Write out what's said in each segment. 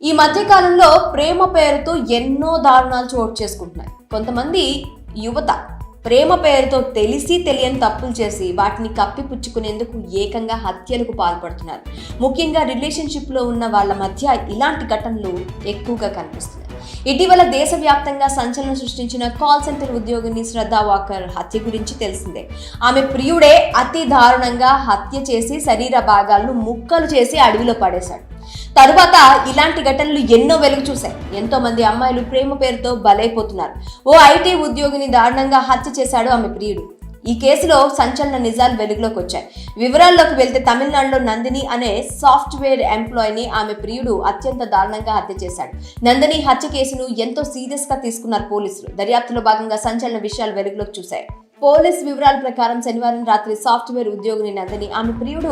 ఈ మధ్య కాలంలో ప్రేమ పేరుతో ఎన్నో దారుణాలు చోటు చేసుకుంటున్నాయి. కొంతమంది యువత ప్రేమ పేరుతో తెలిసి తెలియని తప్పులు చేసి వాటిని కప్పిపుచ్చుకునేందుకు ఏకంగా హత్యలకు పాల్పడుతున్నారు. ముఖ్యంగా రిలేషన్షిప్లో ఉన్న వాళ్ళ మధ్య ఇలాంటి ఘటనలు ఎక్కువగా కనిపిస్తున్నాయి. ఇటీవల దేశవ్యాప్తంగా సంచలనం సృష్టించిన కాల్ సెంటర్ ఉద్యోగిని శ్రద్ధా వాకర్ హత్య గురించి తెలిసిందే. ఆమె ప్రియుడే అతి దారుణంగా హత్య చేసి శరీర భాగాలను ముక్కలు చేసి అడవిలో పడేశాడు. తరువాత ఇలాంటి ఘటనలు ఎన్నో వెలుగు చూశాయి. ఎంతో మంది అమ్మాయిలు ప్రేమ పేరుతో బలైపోతున్నారు. ఓ ఐటీ ఉద్యోగిని దారుణంగా హత్య చేశాడు ఆమె ప్రియుడు. ఈ కేసులో సంచలన నిజాలు వెలుగులోకి వచ్చాయి. వివరాల్లోకి వెళ్తే తమిళనాడులో నందిని అనే సాఫ్ట్వేర్ ఎంప్లాయీని ఆమె ప్రియుడు అత్యంత దారుణంగా హత్య చేశాడు. నందిని హత్య కేసును ఎంతో సీరియస్ గా తీసుకున్నారు పోలీసులు. దర్యాప్తులో భాగంగా సంచలన విషయాలు వెలుగులోకి చూశాయి. పోలీస్ వివరాల ప్రకారం శనివారం రాత్రి సాఫ్ట్వేర్ ఉద్యోగిని నందిని ఆమె ప్రియుడు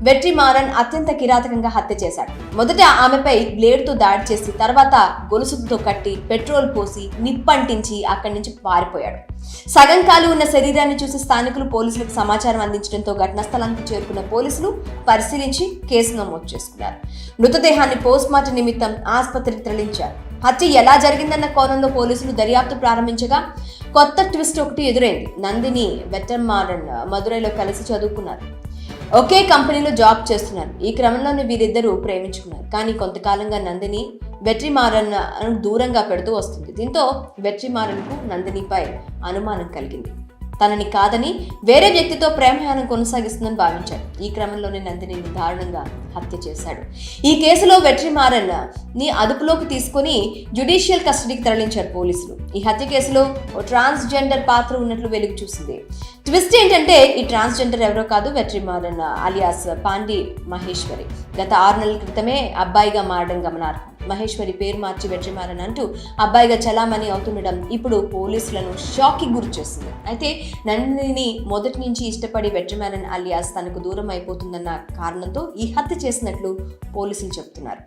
వెట్రిమారన్ అత్యంత కిరాతకంగా హత్య చేశాడు. మొదట ఆమెపై బ్లేడ్తో దాడి చేసి తర్వాత గొలుసుతో కట్టి పెట్రోల్ పోసి నిప్పంటించి అక్కడి నుంచి పారిపోయాడు. సగం కాలు ఉన్న శరీరాన్ని చూసి స్థానికులు పోలీసులకు సమాచారం అందించడంతో ఘటనా స్థలానికి చేరుకున్న పోలీసులు పరిశీలించి కేసు నమోదు చేసుకున్నారు. మృతదేహాన్ని పోస్ట్మార్టం నిమిత్తం ఆసుపత్రికి తరలించారు. హత్య ఎలా జరిగిందన్న కోణంలో పోలీసులు దర్యాప్తు ప్రారంభించగా కొత్త ట్విస్ట్ ఒకటి ఎదురైంది. నందిని వెట్రిమారన్ మదురైలో కలిసి చదువుకున్నారు. ఒకే కంపెనీలో జాబ్ చేస్తున్నారు. ఈ క్రమంలోనే వీరిద్దరూ ప్రేమించుకున్నారు. కానీ కొంతకాలంగా నందిని వెట్రిమారన్ దూరంగా పెడుతూ వస్తుంది. దీంతో వెట్రిమారన్కు నందినిపై అనుమానం కలిగింది. తనని కాదని వేరే వ్యక్తితో ప్రేమయానం కొనసాగిస్తుందని భావించాడు. ఈ క్రమంలోనే నందినిని దారుణంగా హత్య చేశాడు. ఈ కేసులో వెట్రిమారన్ ని అదుపులోకి తీసుకుని జ్యుడిషియల్ కస్టడీకి తరలించారు పోలీసులు. ఈ హత్య కేసులో ఓ ట్రాన్స్జెండర్ పాత్ర ఉన్నట్లు వెలుగు చూసింది. ట్విస్ట్ ఏంటంటే ఈ ట్రాన్స్జెండర్ ఎవరో కాదు, వెట్రిమారన్ అలియాస్ పాండి మహేశ్వరి. గత 6 నెలల క్రితమే అబ్బాయిగా మారడం గమనార్హం. మహేశ్వరి పేరు మార్చి వెట్రిమారన్ అంటూ అబ్బాయిగా చలామణి అవుతుండడం ఇప్పుడు పోలీసులను షాక్ కి గురి చేస్తుంది. అయితే నందిని మొదటి నుంచి ఇష్టపడి వెట్రిమారన్ అలియాస్ తనకు దూరం అయిపోతుందన్న కారణంతో ఈ హత్య చేసినట్లు పోలీసులు చెబుతున్నారు.